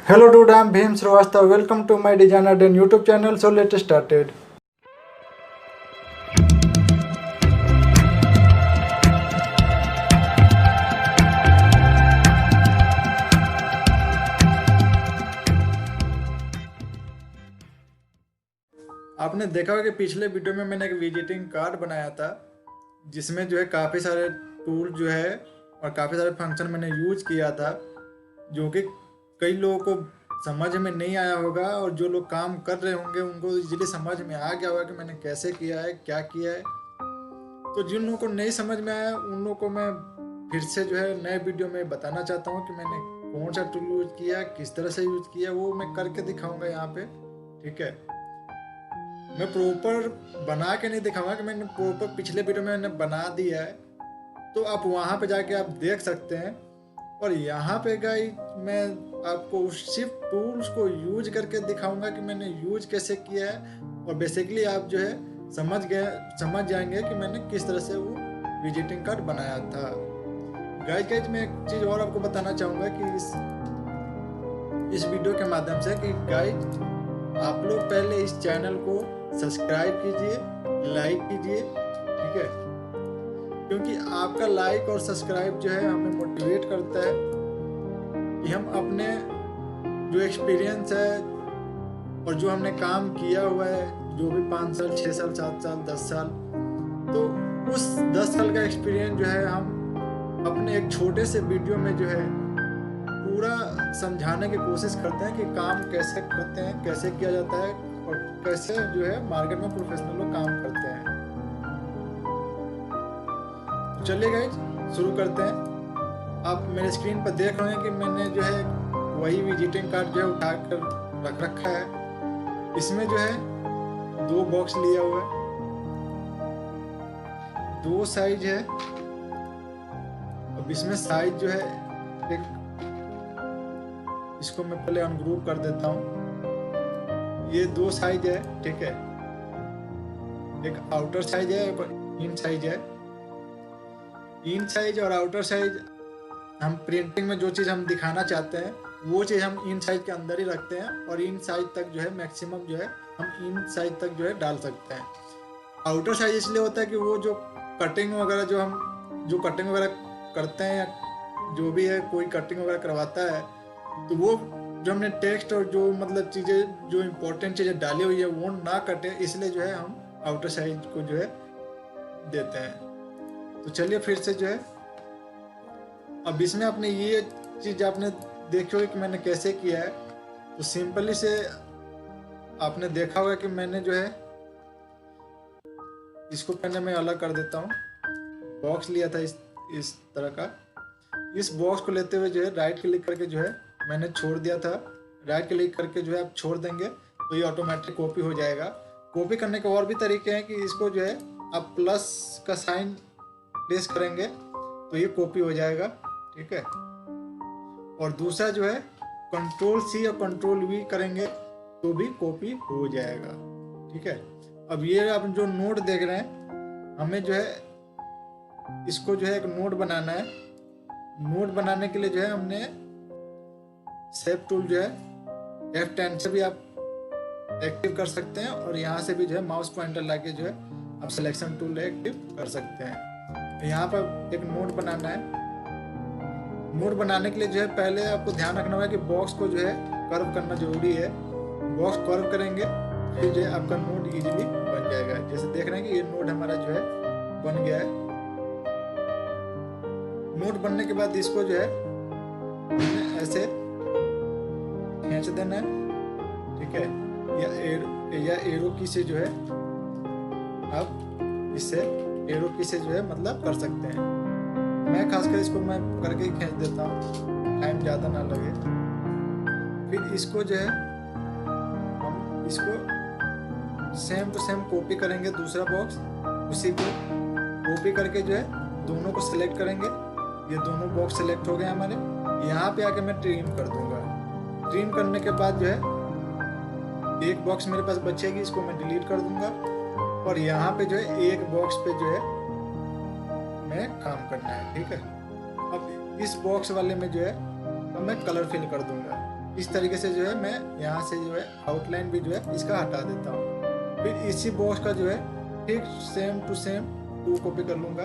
Hello dude, I'm Bhim Srivastava. Welcome to my Designer Den YouTube channel. So let's started. आपने देखा होगा कि पिछले वीडियो में मैंने एक विजिटिंग कार्ड बनाया था जिसमें जो है काफ़ी सारे टूल जो है और काफ़ी सारे फंक्शन मैंने यूज किया था जो कि कई लोगों को समझ में नहीं आया होगा और जो लोग काम कर रहे होंगे उनको इजीली समझ में आ गया होगा कि मैंने कैसे किया है, क्या किया है। तो जिन लोगों को नहीं समझ में आया उन लोगों को मैं फिर से जो है नए वीडियो में बताना चाहता हूँ कि मैंने कौन सा टूल यूज किया, किस तरह से यूज किया, वो मैं करके दिखाऊंगा यहाँ पे। ठीक है, मैं प्रॉपर बना के नहीं दिखाऊंगा कि मैंने प्रॉपर पिछले वीडियो में मैंने बना दिया है, तो आप वहाँ पे जाके आप देख सकते हैं। और यहाँ पे गाइस मैं आपको सिर्फ टूल्स को यूज करके दिखाऊंगा कि मैंने यूज कैसे किया है, और बेसिकली आप जो है समझ जाएंगे कि मैंने किस तरह से वो विजिटिंग कार्ड बनाया था। गाइस मैं एक चीज़ और आपको बताना चाहूँगा कि इस वीडियो के माध्यम से कि गाइस आप लोग पहले इस चैनल को सब्सक्राइब कीजिए, लाइक कीजिए, ठीक है, क्योंकि आपका लाइक और सब्सक्राइब जो है हमें मोटिवेट करता है कि हम अपने जो एक्सपीरियंस है और जो हमने काम किया हुआ है, जो भी 5 साल 6 साल 7 साल 10 साल, तो उस 10 साल का एक्सपीरियंस जो है हम अपने एक छोटे से वीडियो में जो है पूरा समझाने की कोशिश करते हैं कि काम कैसे करते हैं, कैसे किया जाता है और कैसे जो है मार्केट में प्रोफेशनल लोग काम करते हैं। तो चलिए गाइस शुरू करते हैं। आप मेरे स्क्रीन पर देख रहे हैं कि मैंने जो है वही विजिटिंग कार्ड जो है उठा कर रख रखा है। इसमें जो है 2 बॉक्स लिया हुआ है, 2 साइज है। अब इसमें साइज जो है एक, इसको मैं पहले अनग्रुप कर देता हूँ। ये 2 साइज है, ठीक है, एक आउटर साइज है, एक इन साइज है। इन साइज और आउटर साइज हम प्रिंटिंग में जो चीज़ हम दिखाना चाहते हैं वो चीज़ हम इन साइज के अंदर ही रखते हैं, और इन साइज तक जो है मैक्सिमम जो है हम इन साइज तक जो है डाल सकते हैं। आउटर साइज इसलिए होता है कि वो जो कटिंग वगैरह जो कटिंग वगैरह करते हैं या जो भी है कोई कटिंग वगैरह करवाता है, तो वो जो हमने टेक्स्ट और जो मतलब चीज़ें जो इम्पोर्टेंट चीज़ें डाली हुई है वो ना कटे, इसलिए जो है हम आउटर साइज को जो है देते हैं। तो चलिए फिर से जो है अब इसमें आपने ये चीज़ आपने देखी होगी कि मैंने कैसे किया है। तो सिंपली से आपने देखा होगा कि मैंने जो है इसको पहले मैं अलग कर देता हूँ। बॉक्स लिया था इस तरह का। इस बॉक्स को लेते हुए जो है राइट क्लिक करके जो है मैंने छोड़ दिया था। राइट क्लिक करके जो है आप छोड़ देंगे तो ये ऑटोमेटिक कॉपी हो जाएगा। कॉपी करने के और भी तरीके हैं कि इसको जो है आप प्लस का साइन प्रेस करेंगे तो ये कॉपी हो जाएगा, ठीक है। और दूसरा जो है कंट्रोल C या कंट्रोल V करेंगे तो भी कॉपी हो जाएगा, ठीक है। अब ये आप जो नोट देख रहे हैं, हमें जो है इसको जो है एक नोट बनाना है। नोट बनाने के लिए जो है हमने शेप टूल जो है F10 से भी आप एक्टिव कर सकते हैं, और यहाँ से भी जो है माउस पॉइंटर लाके जो है आप सिलेक्शन टूल एक्टिव कर सकते हैं। तो यहाँ पर एक नोट बनाना है। नोट बनाने के लिए जो है पहले आपको ध्यान रखना होगा कि बॉक्स को जो है कर्व करना जरूरी है। बॉक्स कर्व करेंगे फिर जो है आपका नोट इजीली बन जाएगा। जैसे देख रहे हैं कि ये नोट हमारा जो है बन गया है। नोट बनने के बाद इसको जो है ऐसे खींच देना है, ठीक है, या एरो की से जो है आप इससे एरो की से जो है मतलब कर सकते हैं। मैं खासकर इसको मैं करके ही खींच देता हूँ, टाइम ज़्यादा ना लगे। फिर इसको जो है हम इसको सेम टू सेम कॉपी करेंगे दूसरा बॉक्स, उसी को कॉपी करके जो है दोनों को सिलेक्ट करेंगे। ये दोनों बॉक्स सिलेक्ट हो गए हमारे। यहाँ पे आके मैं ट्रिम कर दूंगा। ट्रिम करने के बाद जो है एक बॉक्स मेरे पास बचेगी, इसको मैं डिलीट कर दूंगा, और यहाँ पे जो है एक बॉक्स पे जो है मैं काम करना है, ठीक है। अब इस बॉक्स वाले में जो है तो मैं कलर फिल कर दूंगा। इस तरीके से जो है मैं यहाँ से जो है आउटलाइन भी जो है इसका हटा देता हूँ। फिर इसी बॉक्स का जो है ठीक सेम टू सेम 2 कॉपी कर लूँगा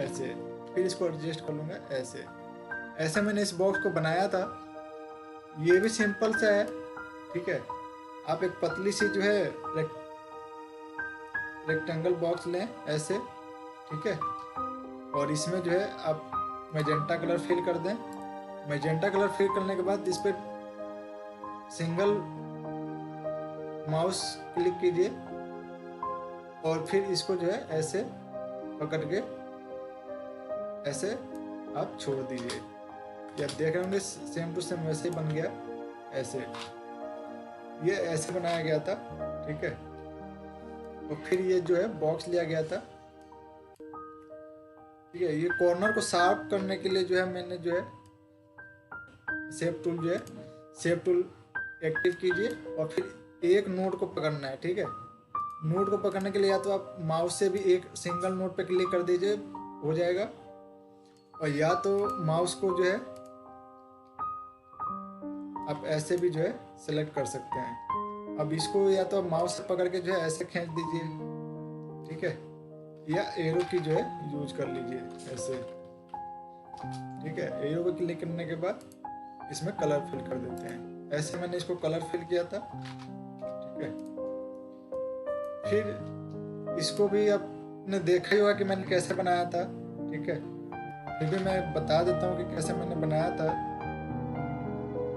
ऐसे, फिर इसको एडजस्ट कर लूँगा ऐसे। ऐसे मैंने इस बॉक्स को बनाया था। ये भी सिंपल सा है, ठीक है। आप एक पतली सी जो है रेक्टेंगल बॉक्स लें ऐसे, ठीक है। और इसमें जो है आप मैजेंटा कलर फिल कर दें। मैजेंटा कलर फिल करने के बाद इस पर सिंगल माउस क्लिक कीजिए और फिर इसको जो है ऐसे पकड़ के ऐसे आप छोड़ दीजिए। ये आप देख रहे होंगे सेम टू सेम वैसे ही बन गया ऐसे। ये ऐसे बनाया गया था, ठीक है। और फिर ये जो है बॉक्स लिया गया था, ठीक है। ये कॉर्नर को शार्प करने के लिए जो है मैंने जो है शेप टूल जो है शेप टूल एक्टिव कीजिए और फिर एक नोड को पकड़ना है, ठीक है। नोड को पकड़ने के लिए या तो आप माउस से भी एक सिंगल नोड पे क्लिक कर दीजिए, हो जाएगा। और या तो माउस को जो है आप ऐसे भी जो है सेलेक्ट कर सकते हैं। अब इसको या तो माउस से पकड़ के जो है ऐसे खींच दीजिए, ठीक है, या एरो की जो है यूज कर लीजिए ऐसे, ठीक है। एरो पे क्लिक करने के बाद इसमें कलर फिल कर देते हैं। ऐसे मैंने इसको कलर फिल किया था, ठीक है। फिर इसको भी आपने देखा ही होगा कि मैंने कैसे बनाया था, ठीक है। फिर भी मैं बता देता हूँ कि कैसे मैंने बनाया था।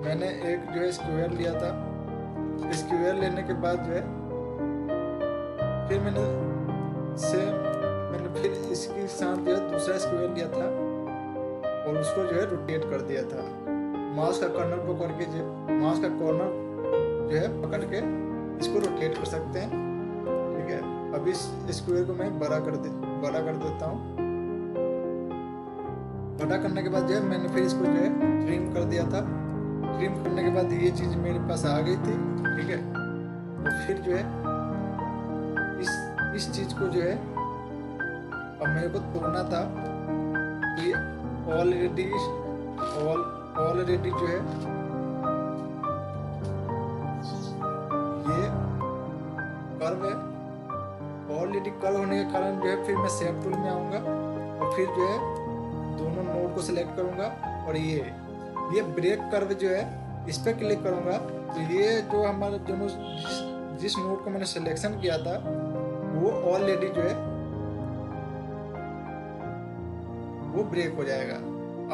मैंने एक जो है स्क्वायर लिया था। स्क्वायर लेने के बाद जो है फिर मैंने फिर इसके साथ जो है दूसरा स्क्वायर लिया था और उसको जो है रोटेट कर दिया था। माउस का कॉर्नर पकड़ के माउस का कॉर्नर जो है पकड़ के इसको रोटेट कर सकते हैं, ठीक है। अब इस स्क्वायर को मैं बड़ा कर देता हूँ। बड़ा करने के बाद जो है मैंने फिर इसको जो है ट्रिम कर दिया था। ट्रिम करने के बाद ये चीज मेरे पास आ गई थी, ठीक है। और फिर जो है इस चीज को जो है अब मेरे को तोड़ना था। तो ये ऑलरेडी जो है ये कर्व है। ऑलरेडी कर्व होने के कारण जो है फिर मैं शेप टूल में आऊंगा और फिर जो है दोनों नोड को सिलेक्ट करूंगा और ये ब्रेक कर्व जो है इस पर क्लिक करूंगा। तो ये जो हमारा दोनों जिस नोड को मैंने सिलेक्शन किया था वो ऑलरेडी जो है वो ब्रेक हो जाएगा।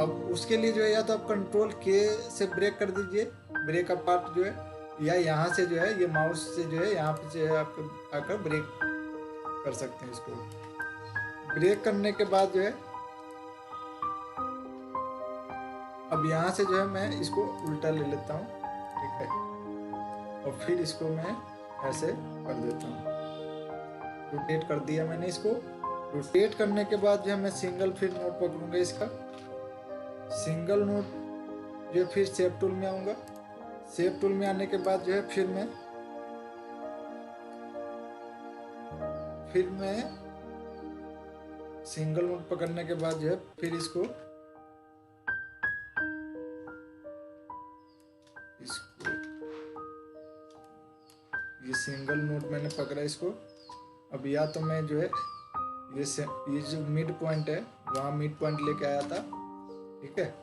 अब उसके लिए जो है या तो आप कंट्रोल के से ब्रेक कर दीजिए, ब्रेक का पार्ट जो है, या यहाँ से जो है ये माउस से जो है यहाँ पे जो है आप आकर ब्रेक कर सकते हैं। इसको ब्रेक करने के बाद जो है अब यहाँ से जो है मैं इसको उल्टा ले लेता हूँ, ठीक है। और फिर इसको मैं ऐसे कर देता हूँ। रोटेट कर दिया मैंने इसको। रोटेट करने के बाद जो है मैं सिंगल फिर नोट पकड़ूंगा इसका। सिंगल नोट जो फिर शेप टूल में आऊंगा। शेप टूल में आने के बाद जो है फिर मैं सिंगल नोट पकड़ने के बाद जो है फिर इसको ये सिंगल नोट मैंने पकड़ा इसको। अब या तो मैं जो है ये जो मिड पॉइंट है वहाँ मिड पॉइंट लेके आया था, ठीक है।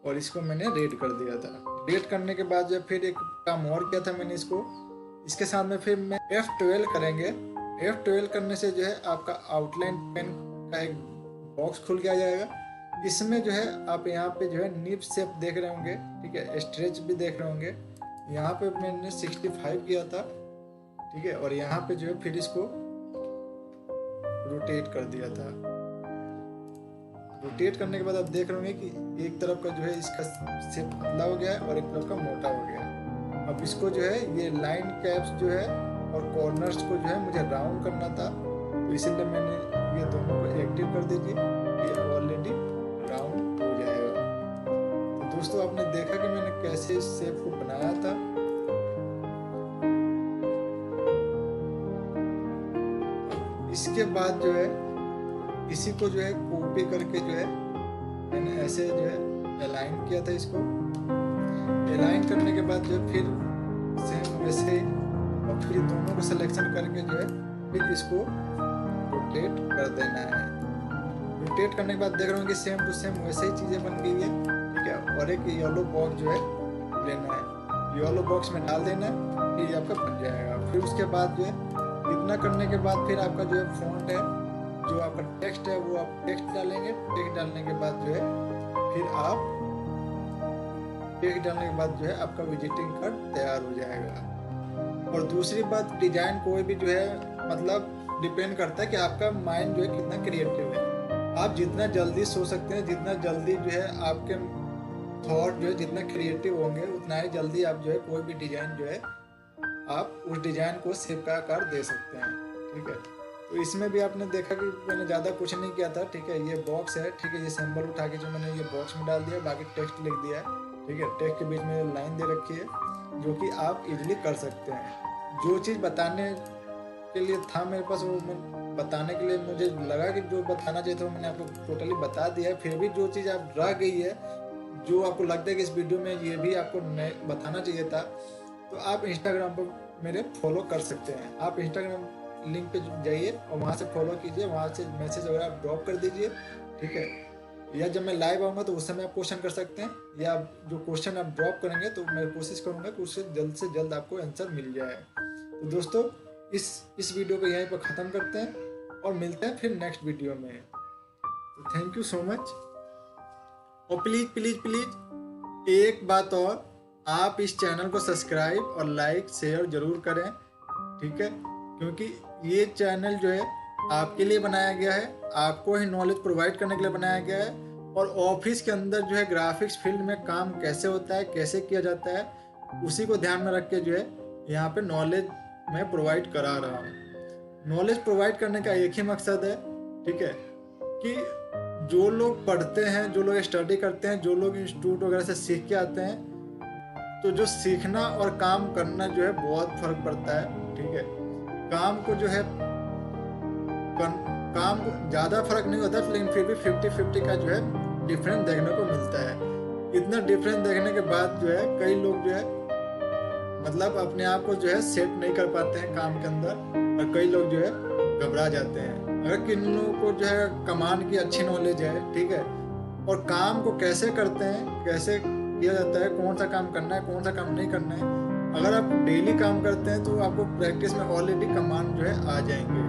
और इसको मैंने रेड कर दिया था। रेड करने के बाद जो फिर एक काम और किया था मैंने इसके साथ में फिर मैं F12 करेंगे। F12 करने से जो है आपका आउटलाइन पेन का एक बॉक्स खुल गया जाएगा। इसमें जो है आप यहाँ पे जो है निब शेप देख रहे होंगे, ठीक है, स्ट्रेच भी देख रहे होंगे। यहाँ पे मैंने 65 किया था, ठीक है। और यहाँ पे जो है फिर इसको रोटेट कर दिया था। रोटेट करने के बाद आप देख रहे होंगे कि एक तरफ का जो है इसका शेप पतला हो गया है और एक तरफ का मोटा हो गया है। अब इसको जो है ये लाइन कैप्स जो है और कॉर्नर्स को जो है मुझे राउंड करना था, तो इसीलिए मैंने ये दोनों को एक्टिव कर दीजिए। ये ऑलरेडी राउंड हो जाएगा। तो दोस्तों आपने देखा कि मैंने कैसे इस शेप को बनाया था। इसके बाद जो है इसी को जो है कॉपी करके जो है मैंने ऐसे जो है अलाइन किया था। इसको अलाइन करने के बाद जो है फिर सेम वैसे ही, और फिर दोनों को सिलेक्शन करके जो है फिर इसको रोटेट कर देना है। रोटेट करने के बाद देख रहे हो कि सेम टू सेम वैसे ही चीज़ें बन गई है, ठीक है। और एक येलो बॉक्स जो है लेना है, येलो बॉक्स में डाल देना है, फिर आपका बन जाएगा। फिर उसके बाद जो है इतना करने के बाद फिर आपका जो है फॉन्ट है, जो आपका टेक्स्ट है वो आप टेक्स्ट डालेंगे। टेक्स्ट डालने के बाद जो है फिर आप टेक्स्ट डालने के बाद जो है आपका विजिटिंग कार्ड तैयार हो जाएगा। और दूसरी बात, डिजाइन कोई भी जो है मतलब डिपेंड करता है कि आपका माइंड जो है कितना क्रिएटिव है। आप जितना जल्दी सोच सकते हैं, जितना जल्दी जो है आपके थॉट जो है जितना क्रिएटिव होंगे, उतना ही जल्दी आप जो है कोई भी डिजाइन जो है आप उस डिजाइन को शेप का आकार दे सकते हैं, ठीक है। तो इसमें भी आपने देखा कि मैंने ज़्यादा कुछ नहीं किया था, ठीक है। ये बॉक्स है, ठीक है, ये सिंबल उठा के जो मैंने ये बॉक्स में डाल दिया, बाकी टेक्स्ट लिख दिया है, ठीक है। टेक्स्ट के बीच में लाइन दे रखी है जो कि आप इजीली कर सकते हैं। जो चीज़ बताने के लिए था मेरे पास वो मैं बताने के लिए मुझे लगा कि जो बताना चाहिए था मैंने आपको टोटली बता दिया है। फिर भी जो चीज़ आप रह गई है, जो आपको लगता है कि इस वीडियो में ये भी आपको बताना चाहिए था, तो आप इंस्टाग्राम पर मेरे फॉलो कर सकते हैं। आप इंस्टाग्राम लिंक पे जाइए और वहाँ से फॉलो कीजिए, वहाँ से मैसेज वगैरह आप ड्रॉप कर दीजिए, ठीक है। या जब मैं लाइव आऊँगा तो उस समय आप क्वेश्चन कर सकते हैं, या जो क्वेश्चन आप ड्रॉप करेंगे तो मैं कोशिश करूँगा कि उससे जल्द आपको आंसर मिल जाए। तो दोस्तों इस वीडियो को यहीं पर ख़त्म करते हैं और मिलते हैं फिर नेक्स्ट वीडियो में। तो थैंक यू सो मच। और प्लीज़ एक बात और, आप इस चैनल को सब्सक्राइब और लाइक शेयर ज़रूर करें, ठीक है। क्योंकि ये चैनल जो है आपके लिए बनाया गया है, आपको ही नॉलेज प्रोवाइड करने के लिए बनाया गया है। और ऑफिस के अंदर जो है ग्राफिक्स फील्ड में काम कैसे होता है, कैसे किया जाता है, उसी को ध्यान में रख के जो है यहाँ पे नॉलेज मैं प्रोवाइड करा रहा हूँ। नॉलेज प्रोवाइड करने का एक ही मकसद है, ठीक है, कि जो लोग पढ़ते हैं, जो लोग स्टडी करते हैं, जो लोग इंस्टीट्यूट वगैरह से सीख के आते हैं, तो जो सीखना और काम करना जो है बहुत फर्क पड़ता है, ठीक है। काम को जो है काम को ज़्यादा फर्क नहीं होता, लेकिन फिर भी 50-50 का जो है डिफरेंस देखने को मिलता है। इतना डिफरेंस देखने के बाद जो है कई लोग जो है मतलब अपने आप को जो है सेट नहीं कर पाते हैं काम के अंदर, और कई लोग जो है घबरा जाते हैं। अगर किन लोगों को जो है कमांड की अच्छी नॉलेज है, ठीक है, और काम को कैसे करते हैं, कैसे किया जाता है, कौन सा काम करना है, कौन सा काम नहीं करना है, अगर आप डेली काम करते हैं तो आपको प्रैक्टिस में ऑलरेडी कमांड जो है आ जाएंगे।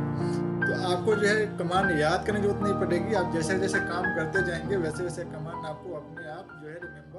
तो आपको जो है कमांड याद करने की जरूरत नहीं पड़ेगी। आप जैसे जैसे काम करते जाएंगे वैसे वैसे कमांड आपको अपने आप जो है रिमेम्बर